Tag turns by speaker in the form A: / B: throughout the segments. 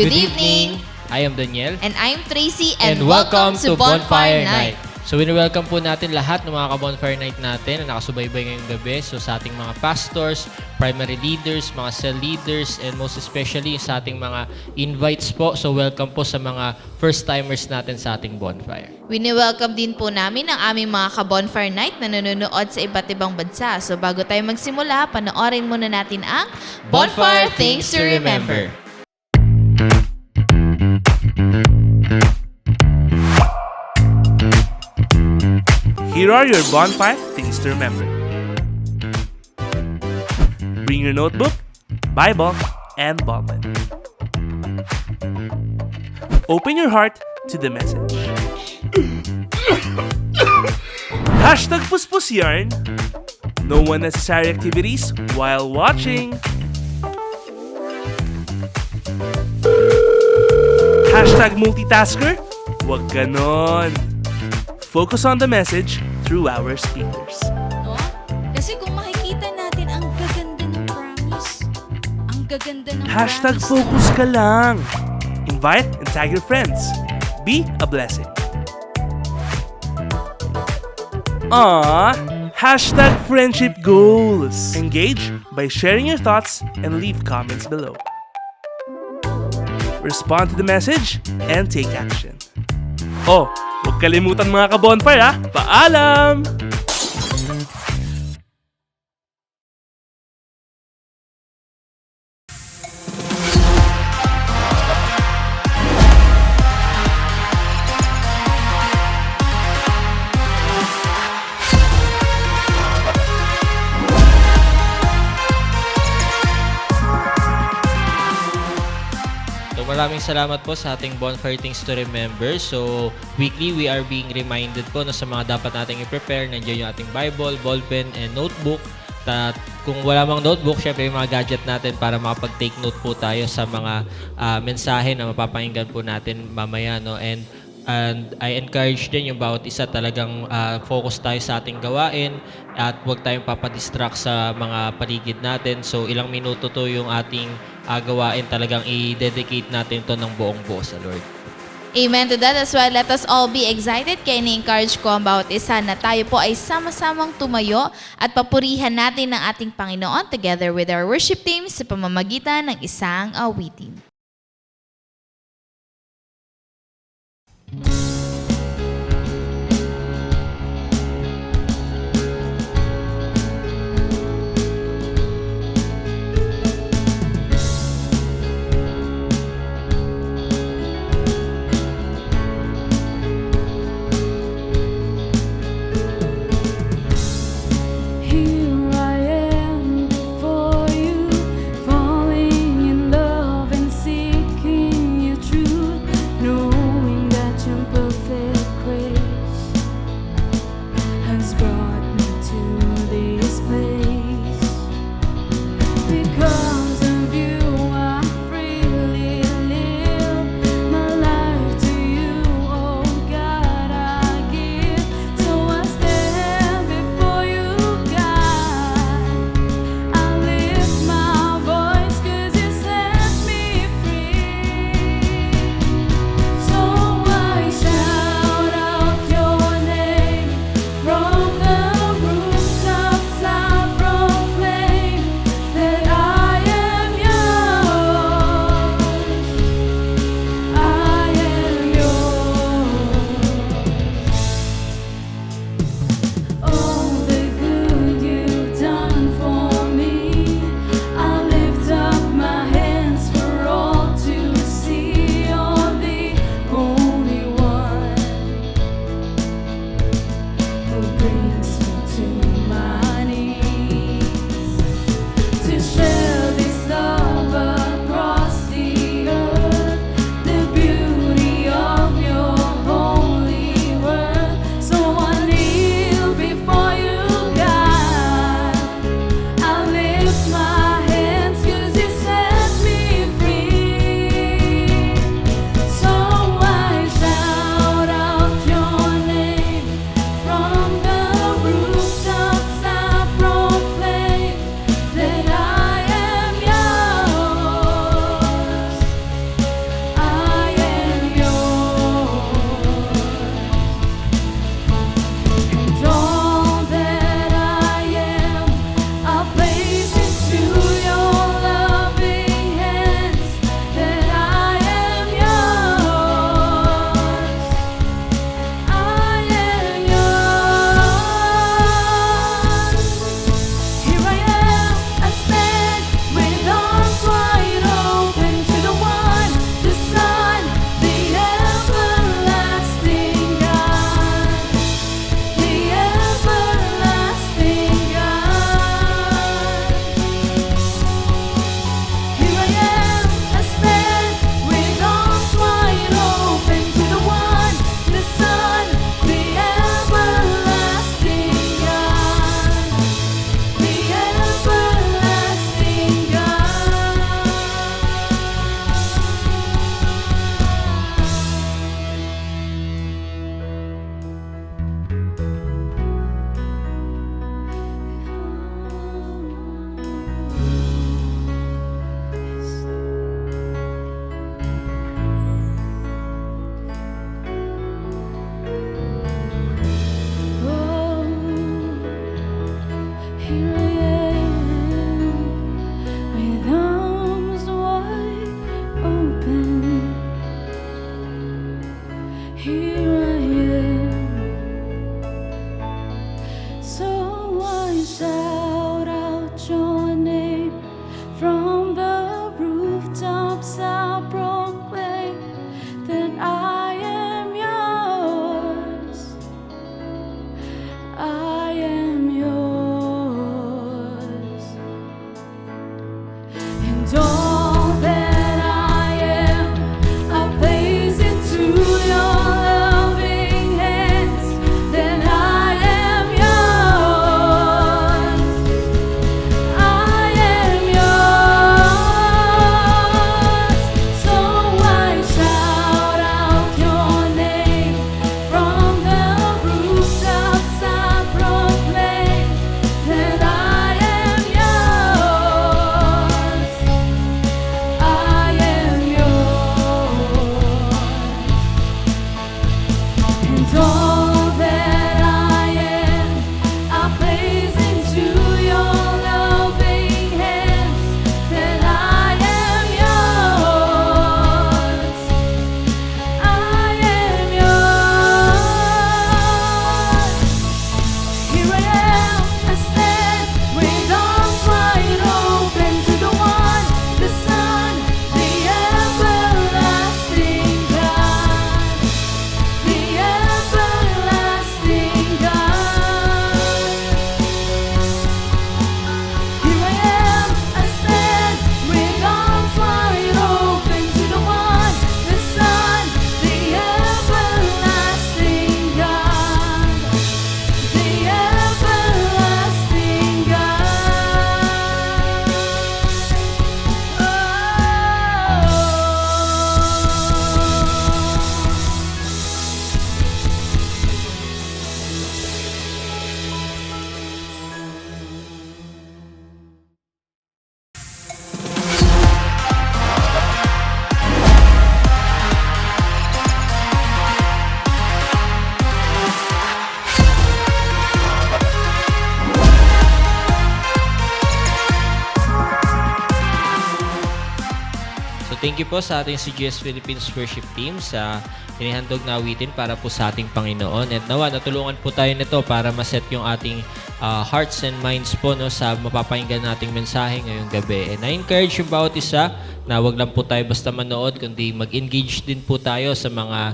A: Good evening.
B: I am Daniel.
A: And I'm Tracy and welcome to Bonfire Night.
B: So, welcome po natin lahat ng mga ka-Bonfire Night natin na nakasubaybay ngayong gabi. So, sa ating mga pastors, primary leaders, mga cell leaders, and most especially sa ating mga invites po. So, welcome po sa mga first-timers natin sa ating bonfire.
A: Wini-welcome din po namin ang aming mga ka-Bonfire Night na nanonood sa iba't ibang bansa. So, bago tayo magsimula, panoorin muna natin ang Bonfire Things to Remember.
C: Here are your bonfire things to remember. Bring your notebook, Bible, and ballpen. Open your heart to the message. Hashtag Puspus Yarn. No unnecessary activities while watching. Hashtag multitasker. Wag ganon. Focus on the message through our speakers.
D: No? Kasi kung makikita natin, ang gaganda ng promise. Ang gaganda ng
C: Hashtag
D: promise.
C: focus ka lang. Invite and tag your friends. Be a blessing. Hashtag friendship goals. Engage by sharing your thoughts and leave comments below. Respond to the message and take action. Oh, huwag kalimutan mga ka-bonfire ha. Paalam!
B: So, maraming salamat po sa ating Bonfire Things to Remember. So, weekly we are being reminded po na sa mga dapat nating i-prepare. Nandiyan yung ating Bible, ballpen, and notebook. At kung wala mang notebook, syempre yung mga gadget natin para makapag-take note po tayo sa mga mensahe na mapapakinggan po natin mamaya. No? And I encourage din yung bawat isa talagang focus tayo sa ating gawain at huwag tayong papadistract sa mga paligid natin. So, ilang minuto to yung ating gawain, talagang i-dedicate natin to ng buong buo sa Lord.
A: Amen to that as well. Let us all be excited. Kaya ni-encourage ko ang bawat isa na tayo po ay sama-samang tumayo at papurihan natin ang ating Panginoon together with our worship team sa pamamagitan ng isang awitin.
E: Here I am before you, falling in love and sin. here I am. So I shout out your name from the rooftops. I proclaim that I am yours. I am yours. And all that I am, I place into your loving hands. That I am yours. I am yours. So I shout out your name from the rooftops. I proclaim that I am yours. I am yours. And all that I am, I place into your loving hands. That I am yours. I am yours. Here I am, I stand with arms wide open to the one, the Son, the everlasting God, the everlasting God. Here I am, I stand with arms wide open to the one, the Son, the everlasting God, the everlasting
B: So thank you po sa ating CGS Philippines Worship Team sa inihandog na awitin para po sa ating Panginoon. At nawa, natulungan po tayo nito para maset yung ating hearts and minds po no, sa mapapakinggan nating mensahe ngayong gabi. And I-encourage yung bawat isa na wag lang po tayo basta manood, kundi mag-engage din po tayo sa mga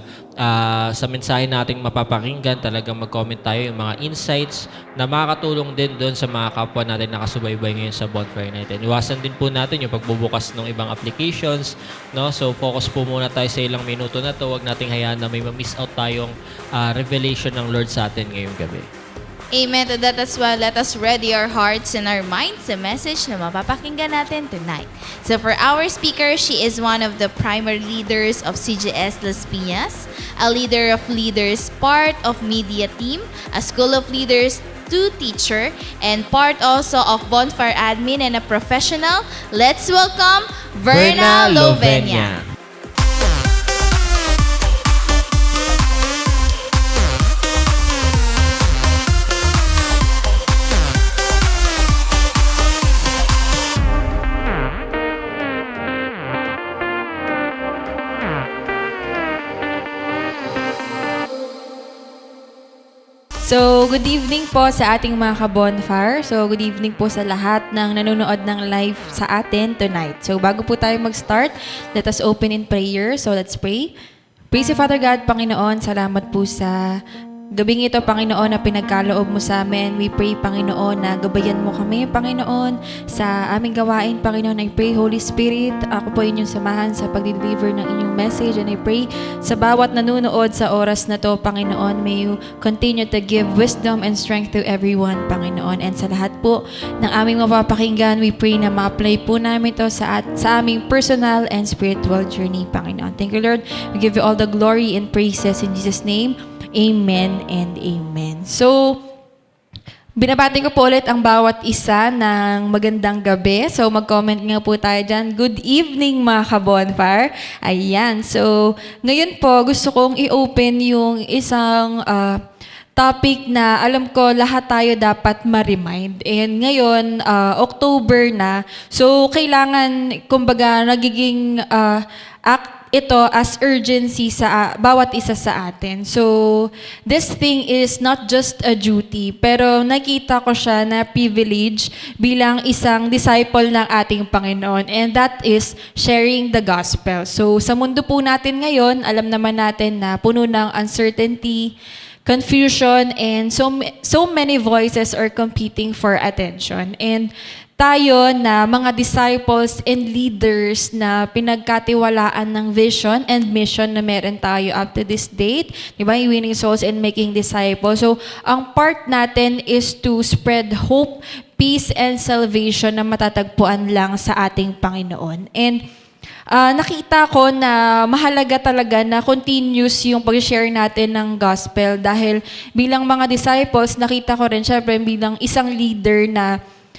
B: sa mensahe nating mapapakinggan. Talagang mag-comment tayo yung mga insights na makakatulong din doon sa mga kapwa natin nakasubaybay ngayon sa Bonfire natin. Iwasan din po natin yung pagbubukas ng ibang applications, no? So focus po muna tayo sa ilang minuto na to. Wag nating hayaan na may ma-miss out tayong revelation ng Lord sa atin ngayong gabi.
A: Amen to that as well. Let us ready our hearts and our minds sa message na mapapakinggan natin tonight. So for our speaker, she is one of the primary leaders of CGS Las Piñas, a leader of leaders, part of media team, a school of leaders, teacher, and part also of Bonfire admin and a professional. Let's welcome Verna Lovenia.
F: So, good evening po sa ating mga ka-bonfire. So, good evening po sa lahat ng nanonood ng live sa atin tonight. So, bago po tayo mag-start, let us open in prayer. So, let's pray. Praise you, Father God, Panginoon. Salamat po sa gabing ito, Panginoon, na pinagkaloob mo sa amin. We pray, Panginoon, na gabayan mo kami, Panginoon, sa aming gawain, Panginoon. I pray, Holy Spirit, ako po inyong samahan sa pag-deliver ng inyong message. And I pray sa bawat nanonood sa oras na to, Panginoon, may you continue to give wisdom and strength to everyone, Panginoon. And sa lahat po ng aming mapapakinggan, we pray na ma-apply po namin ito sa aming personal and spiritual journey, Panginoon. Thank you, Lord. We give you all the glory and praises in Jesus' name. Amen and amen. So, binabati ko po ulit ang bawat isa ng magandang gabi. So, mag-comment nga po tayo dyan. Good evening, mga ka-bonfire. Ayan. So, ngayon po, gusto kong i-open yung isang topic na alam ko lahat tayo dapat ma-remind. And ngayon, October na. So, kailangan, kumbaga, nagiging ito as urgency sa bawat isa sa atin. So, this thing is not just a duty, pero nakita ko siya na privilege bilang isang disciple ng ating Panginoon, and that is sharing the gospel. So, sa mundo po natin ngayon, alam naman natin na puno ng uncertainty, confusion, and so many voices are competing for attention. And tayo na mga disciples and leaders na pinagkatiwalaan ng vision and mission na meron tayo up to this date, di ba? Winning souls and making disciples. So, ang part natin is to spread hope, peace, and salvation na matatagpuan lang sa ating Panginoon. And nakita ko na mahalaga talaga na continuous yung pag-share natin ng gospel dahil bilang mga disciples, nakita ko rin syempre bilang isang leader na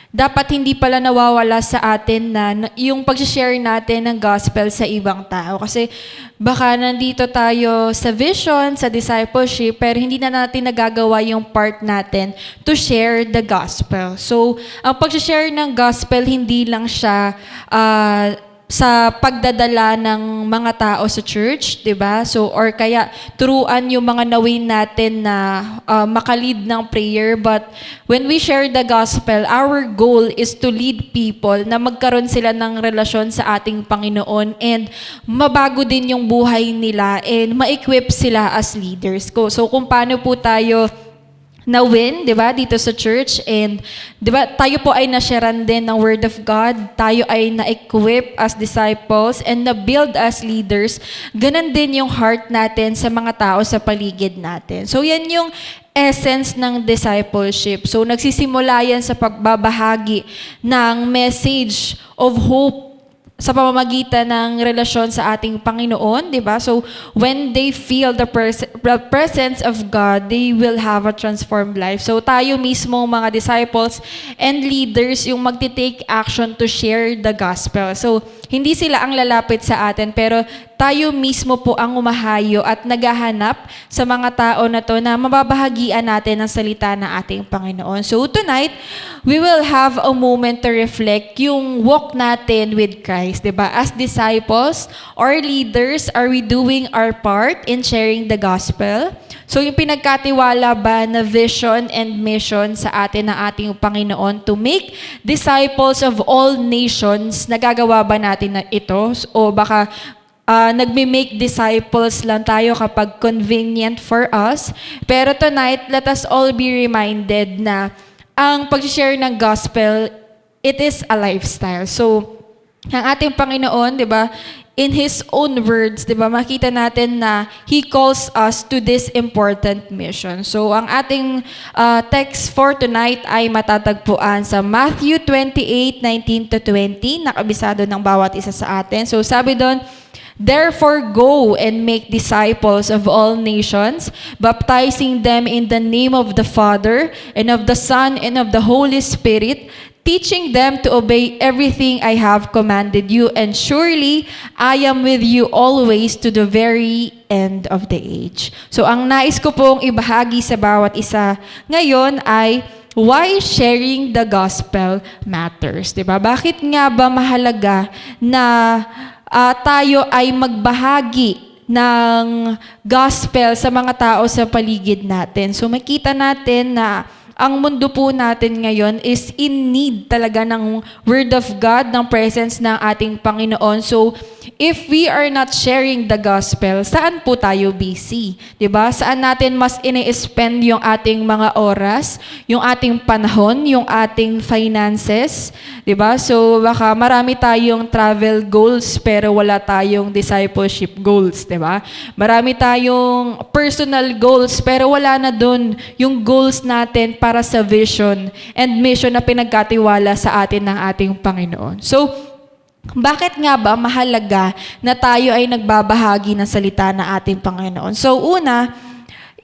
F: dapat hindi pala nawawala sa atin na yung pag-share natin ng gospel sa ibang tao. Kasi baka nandito tayo sa vision, sa discipleship, pero hindi na natin nagagawa yung part natin to share the gospel. So, ang pag-share ng gospel, hindi lang siya sa pagdadala ng mga tao sa church, 'di ba? So or kaya turuan yung mga nawin natin na makalid ng prayer, but when we share the gospel, our goal is to lead people na magkaroon sila ng relasyon sa ating Panginoon and mabago din yung buhay nila and ma-equip sila as leaders. So kung paano po tayo na-win, di ba, dito sa church. And, di ba, tayo po ay nasharan din ng Word of God. Tayo ay na-equip as disciples and na-build as leaders. Ganon din yung heart natin sa mga tao sa paligid natin. So, yan yung essence ng discipleship. So, nagsisimula yan sa pagbabahagi ng message of hope sa pamamagitan ng relasyon sa ating Panginoon, di ba? So, when they feel the presence of God, they will have a transformed life. So, tayo mismo, mga disciples and leaders, yung magti-take action to share the gospel. So, hindi sila ang lalapit sa atin, pero tayo mismo po ang umahayo at naghahanap sa mga tao na to na mababahagian natin ang salita ng ating Panginoon. So tonight, we will have a moment to reflect yung walk natin with Christ, di ba? As disciples or leaders, are we doing our part in sharing the gospel? So yung pinagkatiwala ba na vision and mission sa atin ng ating Panginoon to make disciples of all nations, nagagawa ba natin na ito? O baka nagme-make disciples lang tayo kapag convenient for us. Pero tonight, let us all be reminded na ang pag-share ng gospel, it is a lifestyle. So, ang ating Panginoon, di ba, in His own words, di ba, makita natin na He calls us to this important mission. So, ang ating text for tonight ay matatagpuan sa Matthew 28:19-20, nakabisado ng bawat isa sa atin. So, sabi doon, "Therefore go and make disciples of all nations, baptizing them in the name of the Father, and of the Son, and of the Holy Spirit, teaching them to obey everything I have commanded you, and surely I am with you always to the very end of the age." So ang nais ko pong ibahagi sa bawat isa ngayon ay why sharing the gospel matters. Diba? Bakit nga ba mahalaga na tayo ay magbahagi ng gospel sa mga tao sa paligid natin? So makita natin na ang mundo po natin ngayon is in need talaga ng Word of God, ng presence ng ating Panginoon. So, if we are not sharing the gospel, saan po tayo busy? Diba? Saan natin mas ini-spend yung ating mga oras, yung ating panahon, yung ating finances? Diba? So, baka marami tayong travel goals pero wala tayong discipleship goals. Diba? Marami tayong personal goals pero wala na dun yung goals natin para sa vision and mission na pinagkatiwala sa atin ng ating Panginoon. So, bakit nga ba mahalaga na tayo ay nagbabahagi ng salita ng ating Panginoon? So, una,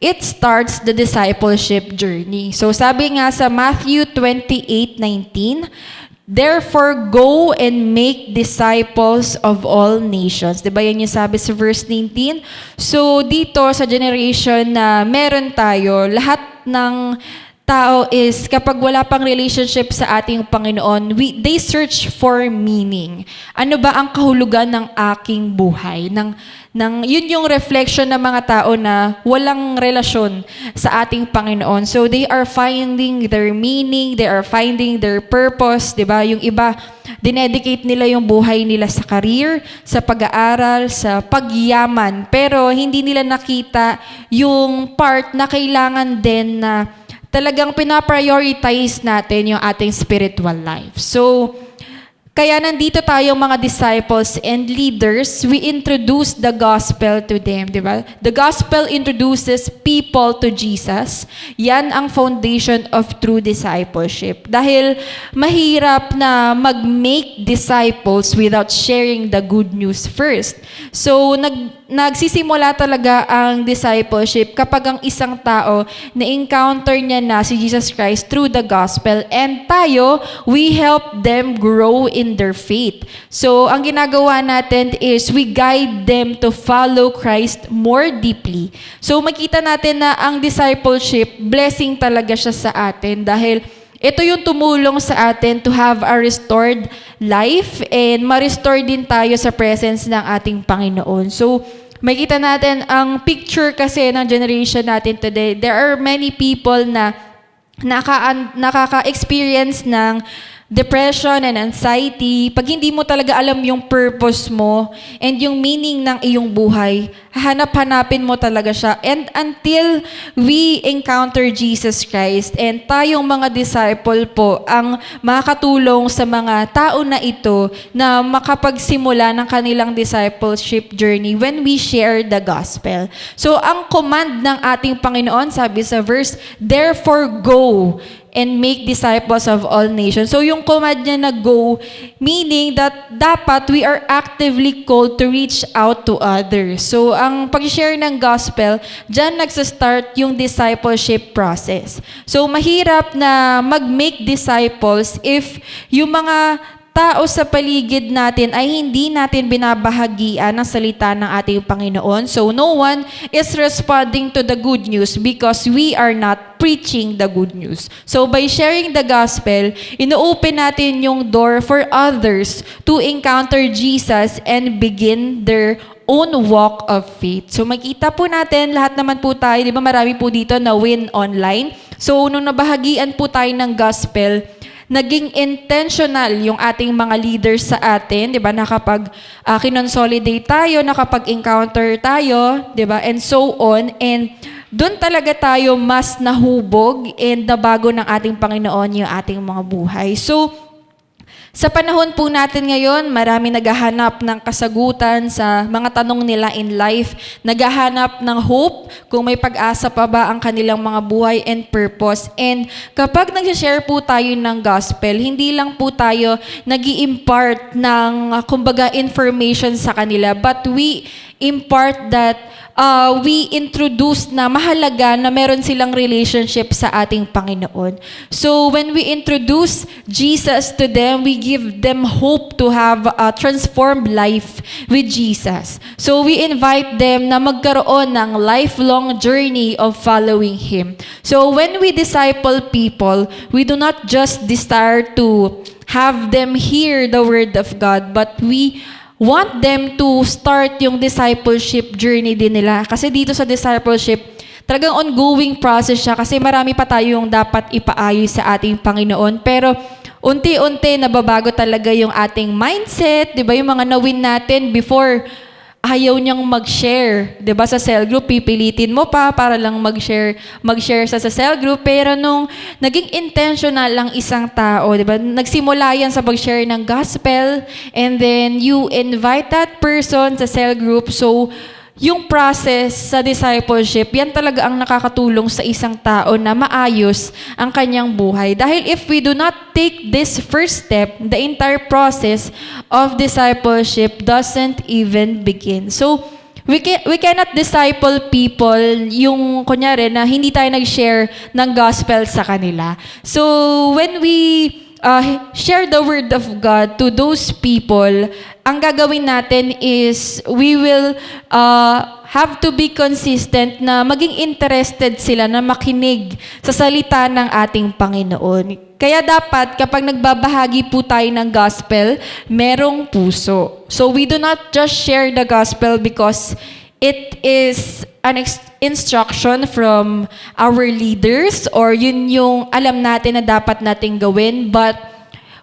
F: it starts the discipleship journey. So, sabi nga sa Matthew 28:19, "Therefore, go and make disciples of all nations." Diba yan yung sabi sa verse 19? So, dito sa generation na meron tayo, lahat ng tao is kapag wala pang relationship sa ating Panginoon, they search for meaning. Ano ba ang kahulugan ng aking buhay? Yun yung reflection ng mga tao na walang relasyon sa ating Panginoon. So they are finding their meaning, they are finding their purpose, di ba? Yung iba, dinedicate nila yung buhay nila sa career, sa pag-aaral, sa pagyaman. Pero hindi nila nakita yung part na kailangan din na talagang pinaprioritize natin yung ating spiritual life. So, kaya nandito tayong mga disciples and leaders, we introduce the gospel to them, di ba? The gospel introduces people to Jesus. Yan ang foundation of true discipleship. Dahil mahirap na mag-make disciples without sharing the good news first. So, nagsisimula talaga ang discipleship kapag ang isang tao na-encounter niya na si Jesus Christ through the gospel, and tayo, we help them grow in their faith. So, ang ginagawa natin is we guide them to follow Christ more deeply. So, makita natin na ang discipleship, blessing talaga siya sa atin dahil ito yung tumulong sa atin to have a restored life and ma-restore din tayo sa presence ng ating Panginoon. So, makita natin ang picture kasi ng generation natin today. There are many people na nakaka-experience ng depression and anxiety. Pag hindi mo talaga alam yung purpose mo and yung meaning ng iyong buhay, hanap-hanapin mo talaga siya. And until we encounter Jesus Christ and tayong mga disciple po ang makakatulong sa mga tao na ito na makapagsimula ng kanilang discipleship journey when we share the gospel. So, ang command ng ating Panginoon, sabi sa verse, "Therefore go and make disciples of all nations." So yung command niya na go, meaning that dapat we are actively called to reach out to others. So ang pag-share ng gospel, dyan nagsa-start yung discipleship process. So mahirap na mag-make disciples if yung mga tao sa paligid natin ay hindi natin binabahagian ang salita ng ating Panginoon. So no one is responding to the good news because we are not preaching the good news. So by sharing the gospel, ino-open natin yung door for others to encounter Jesus and begin their own walk of faith. So makita po natin, lahat naman po tayo, di ba marami po dito na win online. So nung nabahagian po tayo ng gospel, naging intentional yung ating mga leaders sa atin, 'di ba? Nakapag kinonsolidate tayo, nakapag-encounter tayo, 'di ba? And so on, and doon talaga tayo mas nahubog and nabago ng ating Panginoon yung ating mga buhay. So, sa panahon po natin ngayon, marami naghahanap ng kasagutan sa mga tanong nila in life, naghahanap ng hope kung may pag-asa pa ba ang kanilang mga buhay and purpose. And kapag nag-share po tayo ng gospel, hindi lang po tayo nag-i-impart ng, kumbaga, information sa kanila, but we impart that we introduce na mahalaga na meron silang relationship sa ating Panginoon. So when we introduce Jesus to them, we give them hope to have a transformed life with Jesus. So we invite them na magkaroon ng lifelong journey of following Him. So when we disciple people, we do not just desire to have them hear the Word of God, but we want them to start yung discipleship journey din nila. Kasi dito sa discipleship, talagang ongoing process siya kasi marami pa tayong dapat ipaayos sa ating Panginoon. Pero unti-unti nababago talaga yung ating mindset, 'di ba? Yung mga na-win natin before, ayaw niyang mag-share, 'di ba? Sa cell group pipilitin mo pa para lang mag-share sa cell group, pero nung naging intentional lang isang tao, 'di ba? Nagsimula yan sa pag-share ng gospel, and then you invite that person sa cell group. So yung process sa discipleship, yan talaga ang nakakatulong sa isang tao na maayos ang kanyang buhay. Dahil if we do not take this first step, the entire process of discipleship doesn't even begin. So, we cannot disciple people yung, kunyari, na hindi tayo nag-share ng gospel sa kanila. So, when we share the word of God to those people, ang gagawin natin is we will have to be consistent na maging interested sila na makinig sa salita ng ating Panginoon. Kaya dapat kapag nagbabahagi po tayo ng gospel, merong puso. So we do not just share the gospel because it is an instruction from our leaders or yun yung alam natin na dapat nating gawin, but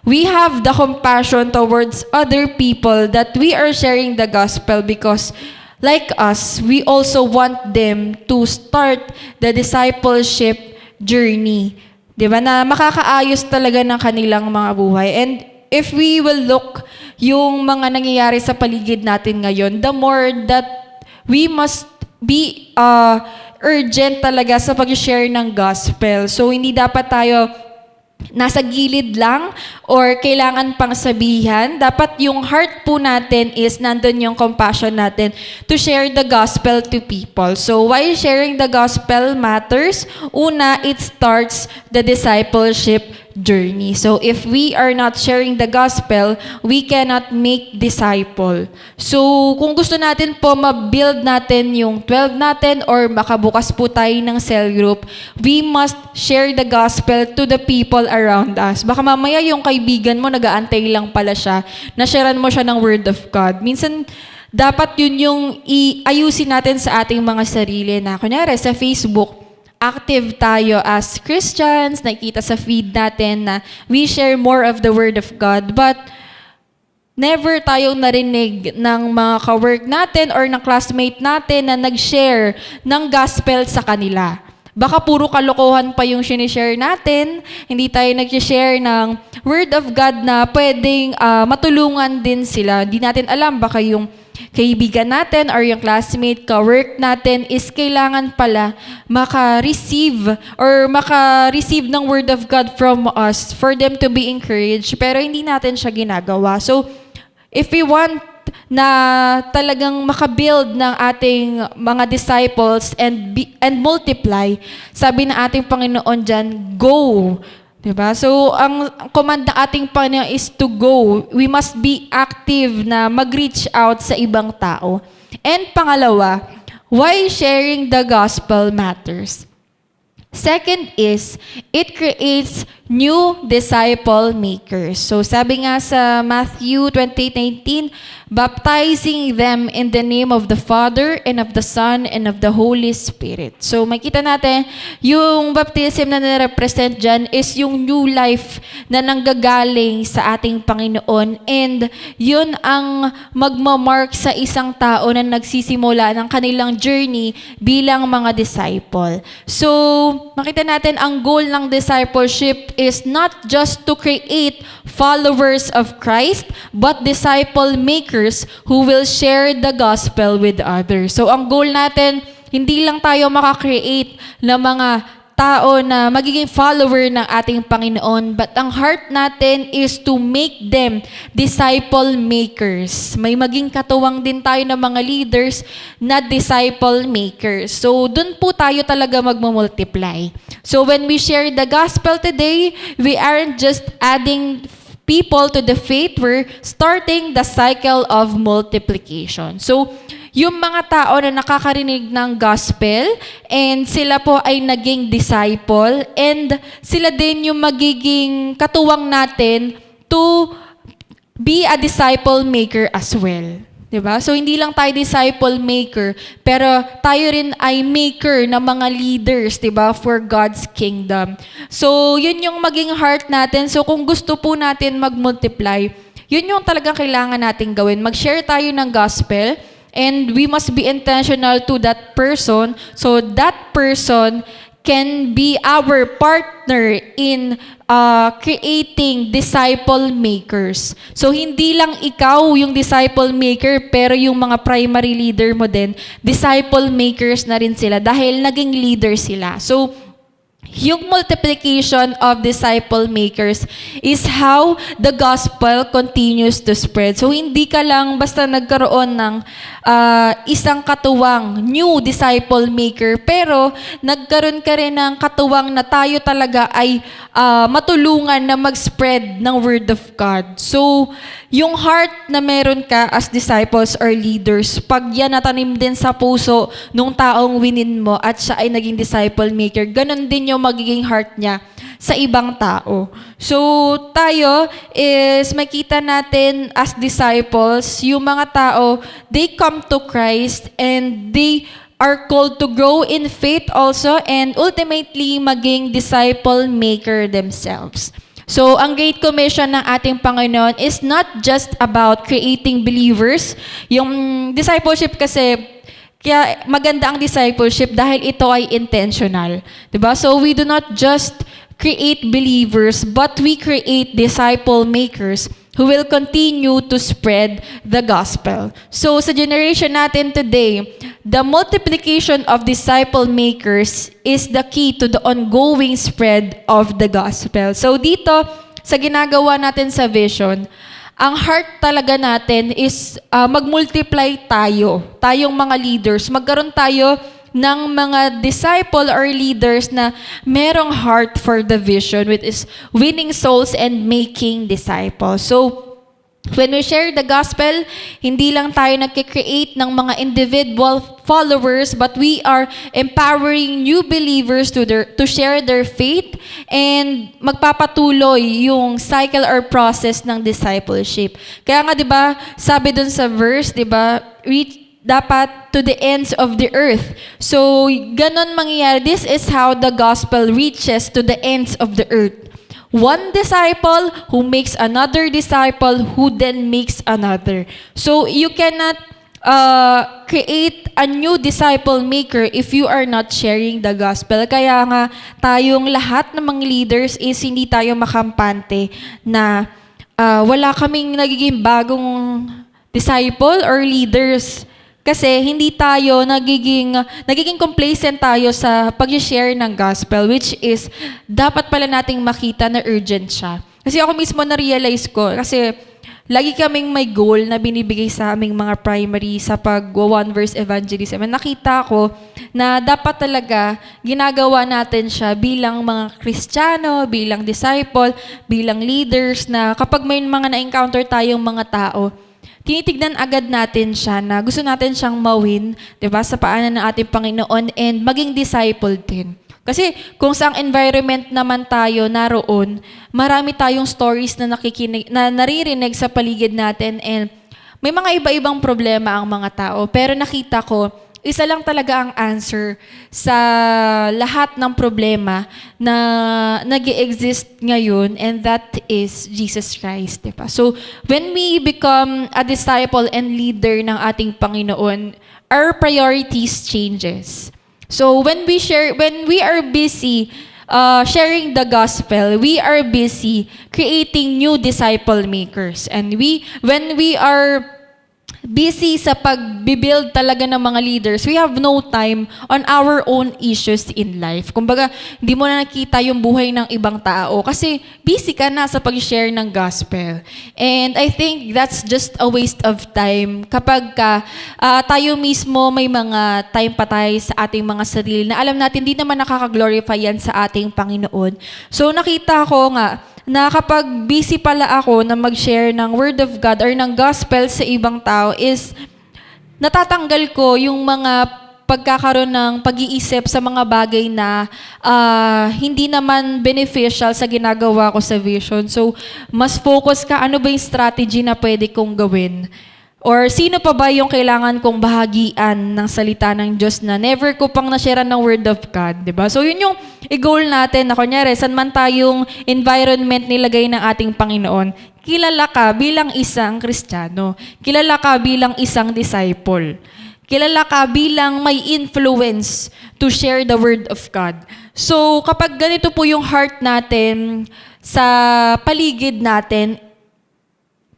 F: we have the compassion towards other people that we are sharing the gospel because like us, we also want them to start the discipleship journey. Di ba? Na makakaayos talaga ng kanilang mga buhay. And if we will look yung mga nangyayari sa paligid natin ngayon, the more that we must be urgent talaga sa pag-share ng gospel. So, hindi dapat tayo nasa gilid lang or kailangan pang sabihan. Dapat yung heart po natin is nandun yung compassion natin to share the gospel to people. So, why sharing the gospel matters? Una, it starts the discipleship journey. So, if we are not sharing the gospel, we cannot make disciple. So, kung gusto natin po ma-build natin yung 12 natin or makabukas po tayo ng cell group, we must share the gospel to the people around us. Baka mamaya yung kaibigan mo, nag-aantay lang pala siya, na-sharean mo siya ng word of God. Minsan, dapat yun yung ayusin natin sa ating mga sarili na, kunyari, sa Facebook, active tayo as Christians, nakikita sa feed natin na we share more of the Word of God, but never tayong narinig ng mga ka-work natin or ng classmate natin na nag-share ng gospel sa kanila. Baka puro kalokohan pa yung sinishare natin, hindi tayo nag-share ng Word of God na pwedeng matulungan din sila. Hindi natin alam, baka yung kaibigan natin or yung classmate, ka-work natin is kailangan pala maka-receive ng Word of God from us for them to be encouraged, pero hindi natin siya ginagawa. So, if we want na talagang makabuild ng ating mga disciples and multiply, sabi ng ating Panginoon dyan, go. Diba? So, ang command ng ating Panginoon is to go. We must be active na mag-reach out sa ibang tao. And pangalawa, why sharing the gospel matters? Second is, it creates new disciple makers. So, sabi nga sa Matthew 28:19, baptizing them in the name of the Father and of the Son and of the Holy Spirit. So, makita natin, yung baptism na nire-represent dyan is yung new life na nanggagaling sa ating Panginoon. And yun ang magmamark sa isang tao na nagsisimula ng kanilang journey bilang mga disciple. So, makita natin, ang goal ng discipleship is not just to create followers of Christ, but disciple makers who will share the gospel with others. So, ang goal natin, hindi lang tayo makakreate ng mga tao na magiging follower ng ating Panginoon, but ang heart natin is to make them disciple makers. May maging katuwang din tayo ng mga leaders na disciple makers. So, dun po tayo talaga magmumultiply. So, when we share the gospel today, we aren't just adding people to the faith, we're starting the cycle of multiplication. So, yung mga tao na nakakarinig ng gospel and sila po ay naging disciple and sila din yung magiging katuwang natin to be a disciple maker as well. Diba? So, hindi lang tayo disciple maker, pero tayo rin ay maker ng mga leaders, diba? For God's kingdom. So, yun yung maging heart natin. So, kung gusto po natin mag-multiply, yun yung talagang kailangan natin gawin. Mag-share tayo ng gospel, and we must be intentional to that person, so that person can be our partner in creating disciple makers. So, hindi lang ikaw yung disciple maker, pero yung mga primary leader mo din, disciple makers na rin sila dahil naging leader sila. So, yung multiplication of disciple makers is how the gospel continues to spread. So, hindi ka lang basta nagkaroon ng isang katuwang, new disciple maker, pero nagkaroon ka rin ng katuwang na tayo talaga ay matulungan na mag-spread ng Word of God. So, yung heart na meron ka as disciples or leaders, pag yan natanim din sa puso nung taong winin mo at siya ay naging disciple maker, ganun din yung magiging heart niya sa ibang tao. So, tayo is makita natin as disciples, yung mga tao, they come to Christ and they are called to grow in faith also and ultimately maging disciple maker themselves. So, ang Great Commission ng ating Panginoon is not just about creating believers. Yung discipleship kasi, kaya maganda ang discipleship dahil ito ay intentional. Diba? So, we do not just create believers, but we create disciple makers who will continue to spread the gospel. So sa generation natin today, the multiplication of disciple makers is the key to the ongoing spread of the gospel. So dito, sa ginagawa natin sa vision, ang heart talaga natin is mag-multiply tayo, tayong mga leaders. Magkaroon tayo ng mga disciple or leaders na merong heart for the vision, which is winning souls and making disciples. So, when we share the gospel, hindi lang tayo nagkikreate ng mga individual followers, but we are empowering new believers to share their faith and magpapatuloy yung cycle or process ng discipleship. Kaya nga, di ba, sabi dun sa verse, di ba, dapat to the ends of the earth. So, ganon mangyayari. This is how the gospel reaches to the ends of the earth. One disciple who makes another disciple who then makes another. So, you cannot create a new disciple maker if you are not sharing the gospel. Kaya nga, tayong lahat ng mga leaders is hindi tayo makampante na wala kaming nagiging bagong disciple or leaders. Kasi hindi tayo nagiging complacent tayo sa pag-share ng gospel, which is dapat pala nating makita na urgent siya. Kasi ako mismo na-realize ko, kasi lagi kaming may goal na binibigay sa aming mga primary sa pag-one verse evangelism. Nakita ko na dapat talaga ginagawa natin siya bilang mga Kristiyano, bilang disciple, bilang leaders, na kapag may mga na-encounter tayong mga tao, tinitignan agad natin siya na gusto natin siyang mawin, diba, sa paanan ng ating Panginoon and maging disciple din. Kasi kung saang environment naman tayo naroon, marami tayong stories na naririnig sa paligid natin and may mga iba-ibang problema ang mga tao. Pero nakita ko, isa lang talaga ang answer sa lahat ng problema na nag-exist ngayon, and that is Jesus Christ. Diba? So, when we become a disciple and leader ng ating Panginoon, our priorities changes. So, when we are busy sharing the gospel, we are busy creating new disciple makers. And when we are busy sa pag-build talaga ng mga leaders, we have no time on our own issues in life. Kumbaga, hindi mo na nakita yung buhay ng ibang tao kasi busy ka na sa pag-share ng gospel. And I think that's just a waste of time kapag tayo mismo may mga time pa tayo sa ating mga sarili na alam natin hindi naman nakaka-glorify yan sa ating Panginoon. So nakita ko nga na kapag busy pala ako na mag-share ng Word of God or ng Gospel sa ibang tao is natatanggal ko yung mga pagkakaroon ng pag-iisip sa mga bagay na hindi naman beneficial sa ginagawa ko sa vision. So, mas focus ka, ano ba yung strategy na pwede kong gawin? Or sino pa ba yung kailangan kong bahagian ng salita ng Diyos na never ko pang na-share ng Word of God, diba? So yun yung i-goal natin na kunyari, saan man tayong environment nilagay ng ating Panginoon, kilala ka bilang isang Kristiyano, kilala ka bilang isang disciple, kilala ka bilang may influence to share the Word of God. So kapag ganito po yung heart natin sa paligid natin,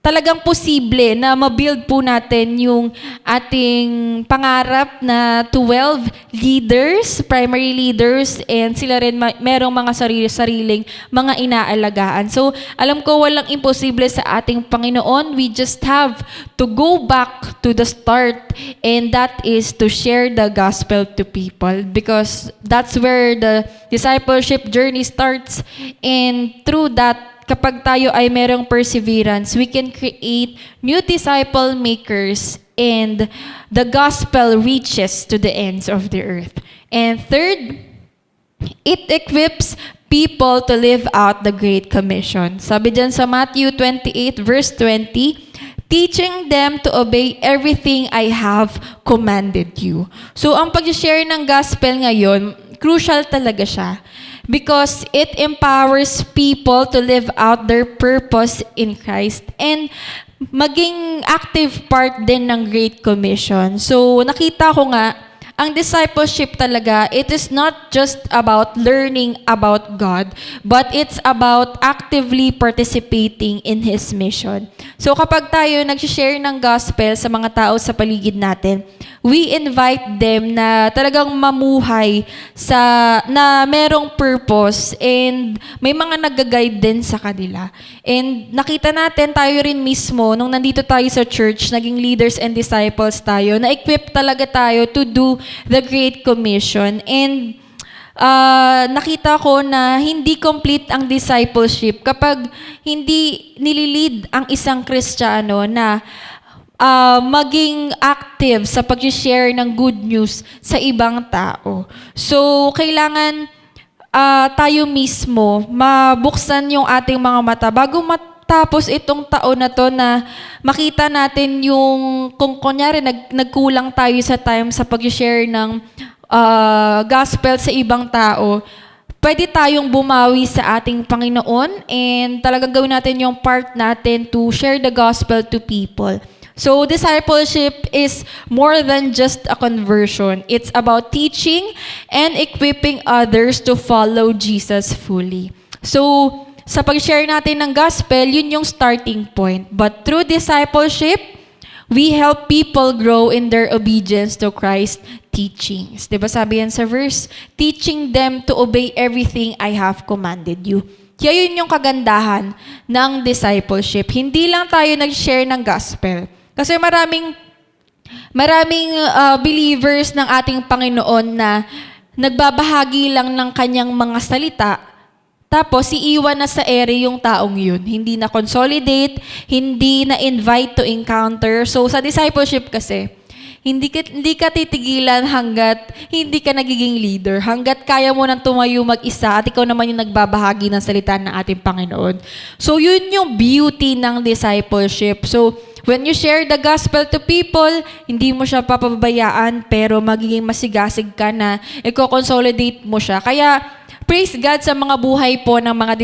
F: talagang posible na ma-build po natin yung ating pangarap na 12 leaders, primary leaders, and sila rin merong mga sariling mga inaalagaan. So, alam ko walang imposible sa ating Panginoon. We just have to go back to the start, and that is to share the gospel to people, because that's where the discipleship journey starts. And through that, kapag tayo ay merong perseverance, we can create new disciple makers, and the gospel reaches to the ends of the earth. And third, it equips people to live out the Great Commission. Sabi dyan sa Matthew 28 verse 20, teaching them to obey everything I have commanded you. So ang pag-share ng gospel ngayon, crucial talaga siya. Because it empowers people to live out their purpose in Christ and maging active part din ng Great Commission. So nakita ko nga, ang discipleship talaga, it is not just about learning about God, but it's about actively participating in His mission. So kapag tayo nag-share ng gospel sa mga tao sa paligid natin, we invite them na talagang mamuhay na merong purpose, and may mga nag-guide din sa kanila. And nakita natin tayo rin mismo, nung nandito tayo sa church, naging leaders and disciples tayo, na-equip talaga tayo to do the Great Commission. And nakita ko na hindi complete ang discipleship kapag hindi nililid ang isang Kristiyano na maging active sa pag-share ng good news sa ibang tao. So, kailangan tayo mismo mabuksan yung ating mga mata bago matapos itong taon na to, na makita natin yung, kung kunyari nagkulang tayo sa time sa pag-share ng gospel sa ibang tao, pwede tayong bumawi sa ating Panginoon and talagang gawin natin yung part natin to share the gospel to people. So, discipleship is more than just a conversion. It's about teaching and equipping others to follow Jesus fully. So, sa pag-share natin ng gospel, yun yung starting point. But through discipleship, we help people grow in their obedience to Christ's teachings. Diba sabi yan sa verse? Teaching them to obey everything I have commanded you. Kaya yun yung kagandahan ng discipleship. Hindi lang tayo nag-share ng gospel. Kasi maraming believers ng ating Panginoon na nagbabahagi lang ng kanyang mga salita, tapos iiwan na sa ere yung taong yun. Hindi na consolidate, hindi na invite to encounter. So sa discipleship kasi, hindi ka titigilan hanggat hindi ka nagiging leader. Hanggat kaya mo nang tumayo mag-isa at ikaw naman yung nagbabahagi ng salita ng ating Panginoon. So yun yung beauty ng discipleship. So when you share the gospel to people, hindi mo siya papabayaan, pero magiging masigasig ka na i-consolidate mo siya. Kaya praise God sa mga buhay po ng mga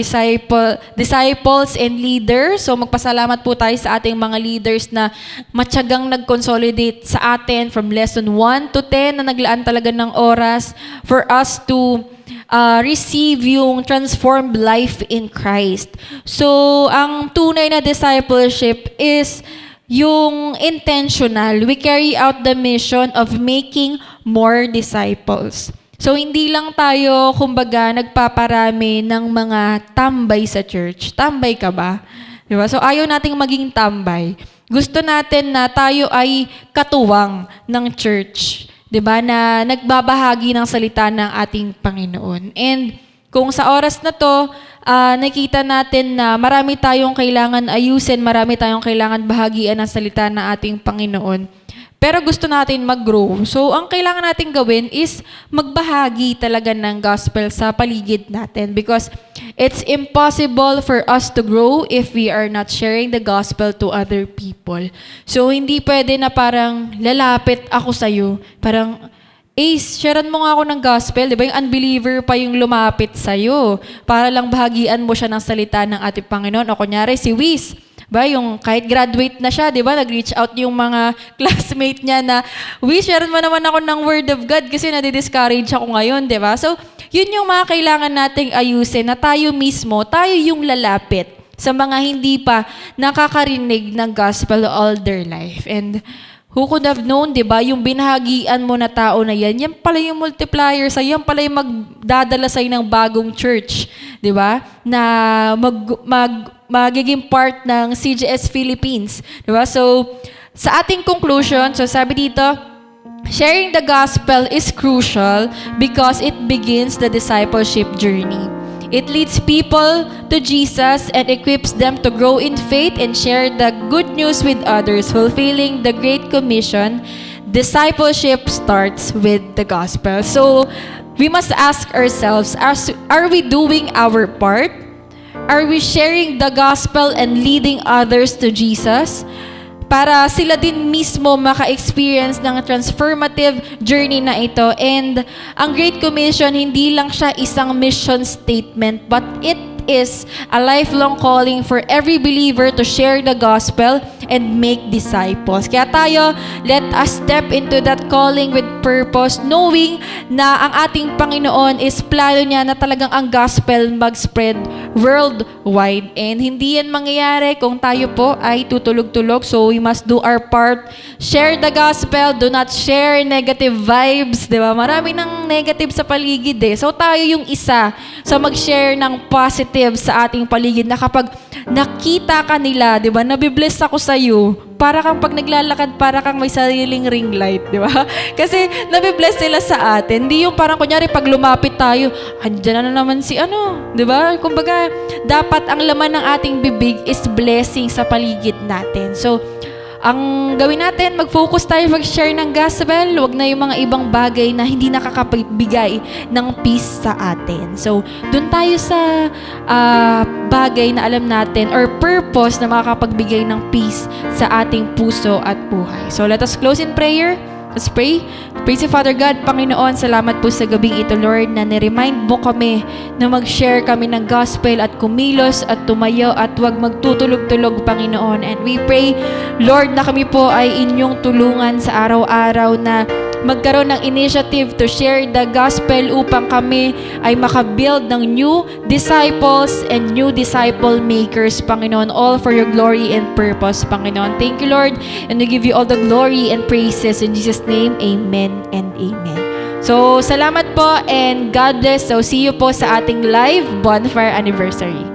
F: disciples and leaders. So magpasalamat po tayo sa ating mga leaders na matyagang nag-consolidate sa atin from lesson 1 to 10 na naglaan talaga ng oras for us to receive yung transformed life in Christ. So ang tunay na discipleship is yung intentional. We carry out the mission of making more disciples. So, hindi lang tayo, kumbaga, nagpaparami ng mga tambay sa church. Tambay ka ba? Diba? So, ayaw nating maging tambay. Gusto natin na tayo ay katuwang ng church. Diba? Na nagbabahagi ng salita ng ating Panginoon. And kung sa oras na to, nakita natin na marami tayong kailangan ayusin, marami tayong kailangan bahagian ng salita ng ating Panginoon. Pero gusto natin mag-grow. So, ang kailangan natin gawin is magbahagi talaga ng gospel sa paligid natin, because it's impossible for us to grow if we are not sharing the gospel to other people. So, hindi pwede na parang lalapit ako sa'yo. Parang, sharean mo nga ako ng gospel. Di ba? Yung unbeliever pa yung lumapit sa'yo para lang bahagian mo siya ng salita ng ating Panginoon. O kunyari, si Wiz. Ba, yung kahit graduate na siya, di ba, nag-reach out yung mga classmate niya na, sharean mo naman ako ng word of God kasi nadi-discourage ako ngayon, di ba? So, yun yung mga kailangan nating ayusin, na tayo mismo, tayo yung lalapit sa mga hindi pa nakakarinig ng gospel all their life. And who could have known, di ba, yung binahagian mo na tao na yan pala yung multiplier sa'yo, yan pala yung magdadala sa'yo ng bagong church, di ba, na magiging part ng CGS Philippines, di ba? So, sa ating conclusion, so sabi dito, sharing the gospel is crucial because it begins the discipleship journey. It leads people to Jesus and equips them to grow in faith and share the good news with others, fulfilling the Great Commission. Discipleship starts with the gospel. So, we must ask ourselves, are we doing our part? Are we sharing the gospel and leading others to Jesus? Para sila din mismo maka-experience ng transformative journey na ito. And ang Great Commission, hindi lang siya isang mission statement, but it is a lifelong calling for every believer to share the gospel and make disciples. Kaya tayo, let us step into that calling with purpose, knowing na ang ating Panginoon is plano niya na talagang ang gospel mag-spread worldwide. And hindi yan mangyayari kung tayo po ay tutulog-tulog. So we must do our part. Share the gospel. Do not share negative vibes. Diba? Marami ng negative sa paligid eh. So tayo yung isa sa mag-share ng positive sa ating paligid na kapag nakita ka nila, di ba, nabibless ako sa iyo, para kang pag naglalakad, para kang may sariling ring light, di ba? Kasi nabibless sila sa atin. Hindi yung parang kunyari pag lumapit tayo, andyan na naman si ano, di ba? Kumbaga, dapat ang laman ng ating bibig is blessing sa paligid natin. So, ang gawin natin, mag-focus tayo mag-share ng gospel, wag na yung mga ibang bagay na hindi nakakabigay ng peace sa atin. So, dun tayo sa bagay na alam natin or purpose na makakapagbigay ng peace sa ating puso at buhay. So, let us close in prayer. Let's pray. Praise you, Father God. Panginoon, salamat po sa gabing ito, Lord, na niremind mo kami na mag-share kami ng gospel at kumilos at tumayo at huwag magtutulog-tulog, Panginoon. And we pray, Lord, na kami po ay inyong tulungan sa araw-araw na magkaroon ng initiative to share the gospel upang kami ay makabuild ng new disciples and new disciple makers, Panginoon, all for your glory and purpose, Panginoon. Thank you, Lord, and we give you all the glory and praises in Jesus' name. Amen and amen. So, salamat po and God bless. So, see you po sa ating live bonfire anniversary.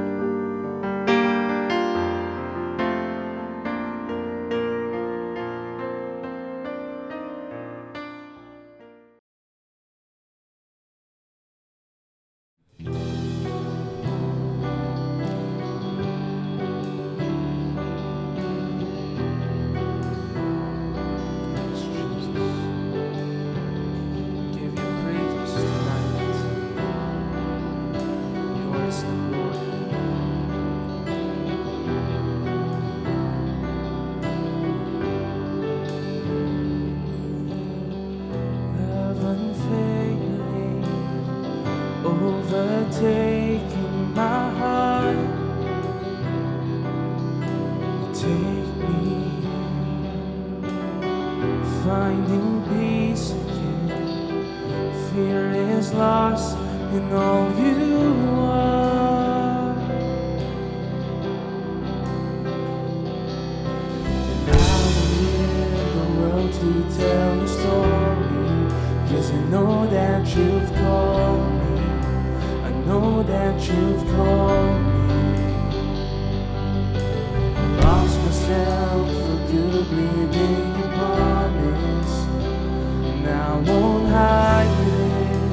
C: Give you praise tonight. Yours the glory. Love unfailing, overtaking my heart. Take me, finding peace again. Fear is lost in all you are. And I will live the world to tell your story, 'cause I know that you've called me. I know that you've called me. Lost myself for good, living your promise. And I won't hide it,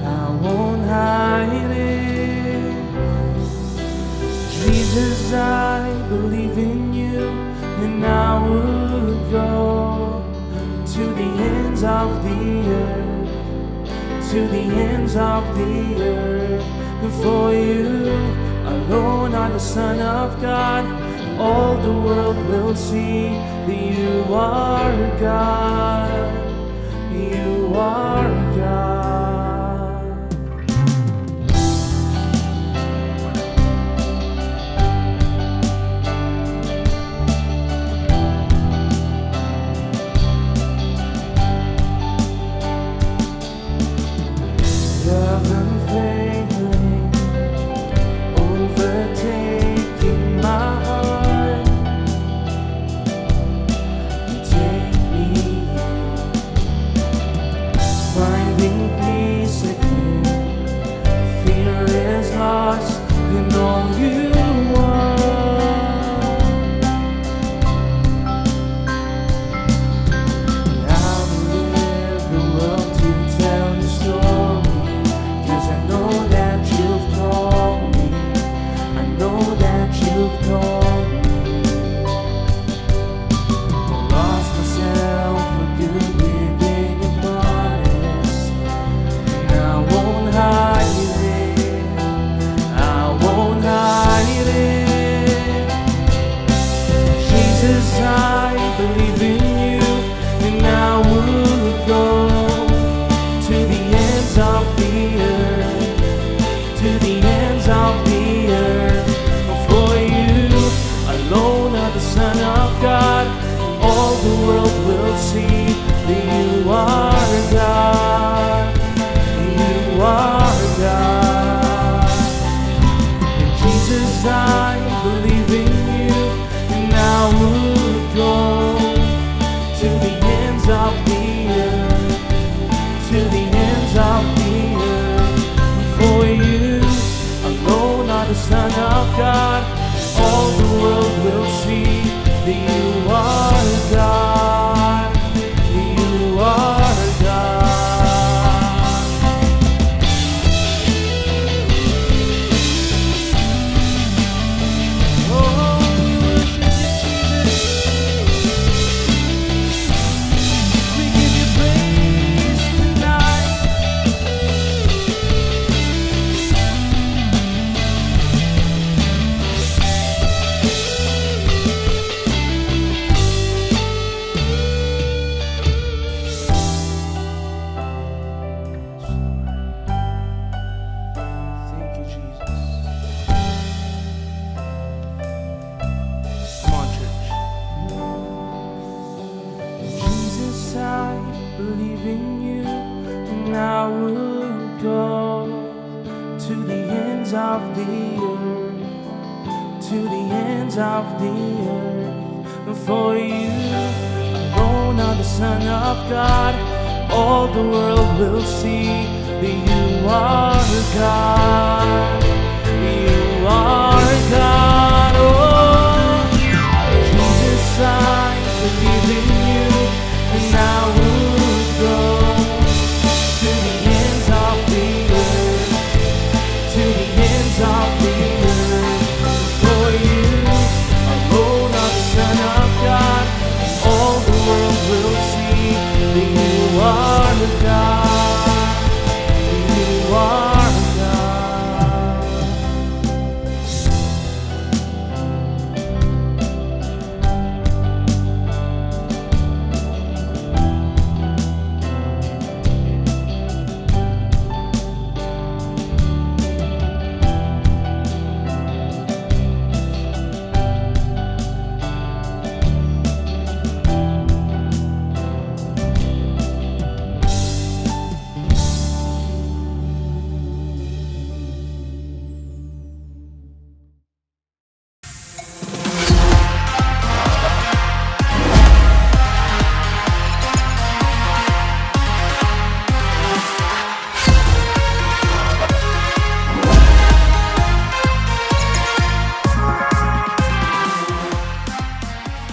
C: I won't hide it. Jesus, I believe in you, and I would go to the ends of the earth, to the ends of the earth. And for you alone are the Son of God. All the world will see that you are God. You are God. Love unfailing, overtaking the ends of the earth, to the ends of the earth. For you alone are the Son of God. All the world will see that you are God. You are God. And Jesus, I believe in you, and I would go to the ends of the earth, to the ends of the earth. For you alone are the Son of God. All the world will see that you are God. You are God. Oh, we worship you, Jesus. We give you praise tonight. Thank you, Jesus. Come on, church. Jesus, I believe in you, and I would go to the ends of the earth, to the ends of the earth. For you alone are the Son of God. All the world will see that you are God. You are God. Oh, Jesus, I believe in you, and I would go to the ends of the earth, to the ends of the earth. For you alone are the Son of God. All the world will see that you are God. You are God.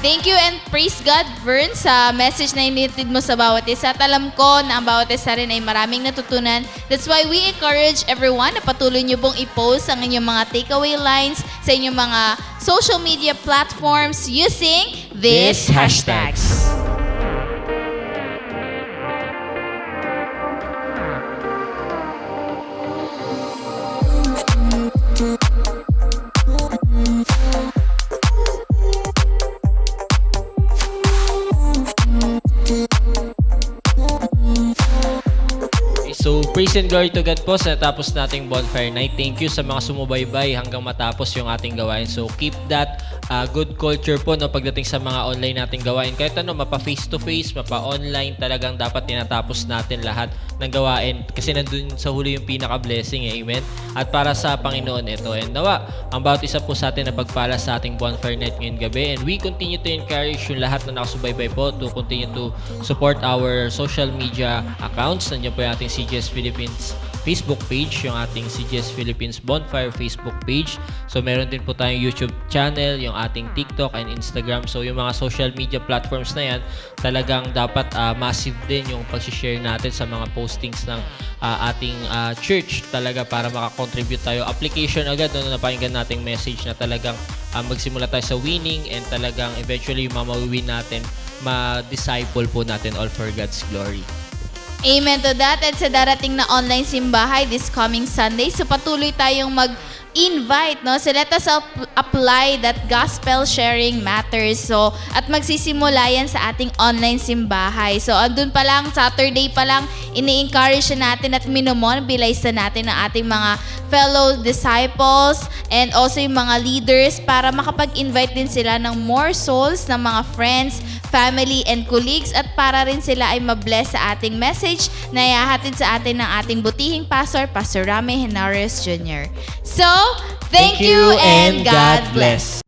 A: Thank you and praise God, Vern, sa message na initid mo sa bawat isa. At alam ko na ang bawat isa rin ay maraming natutunan. That's why we encourage everyone na patuloy niyo pong i-post ang inyong mga takeaway lines sa inyong mga social media platforms using these hashtags.
B: So, praise and glory to God po sa natapos nating bonfire night. Thank you sa mga sumubaybay hanggang matapos yung ating gawain. So, keep that good culture po no, pagdating sa mga online nating gawain. Kahit ano, mapa face-to-face, mapa online, talagang dapat tinatapos natin lahat ng gawain. Kasi nandun sa huli yung pinaka-blessing, amen? At para sa Panginoon ito. And nawa, ang bawat isa po sa atin na pagpala sa ating bonfire night ngayong gabi. And we continue to encourage yung lahat na nakasubaybay po to continue to support our social media accounts. Nandiyan po yung ating CGS Philippines Facebook page, yung ating CGS Philippines Bonfire Facebook page. So, meron din po tayong YouTube channel, yung ating TikTok and Instagram. So, yung mga social media platforms na yan, talagang dapat massive din yung pag-share natin sa mga postings ng ating church talaga para makakontribute tayo. Application agad, napakinggan nating message na talagang magsimula tayo sa winning and talagang eventually yung mamawin natin, ma-disciple po natin all for God's glory.
A: Amen to that. At sa darating na online simbahay this coming Sunday, so patuloy tayong invite, no? So let us apply that gospel sharing matters. So, at magsisimula yan sa ating online simbahay. So, andun pa lang, Saturday pa lang, ini-encourage na natin at minomobilize na natin ang ating mga fellow disciples and also yung mga leaders para makapag-invite din sila ng more souls, ng mga friends, family, and colleagues at para rin sila ay mabless sa ating message na ihahatid sa atin ng ating butihing pastor, Pastor Rami Henarios Jr. So, thank you and God bless.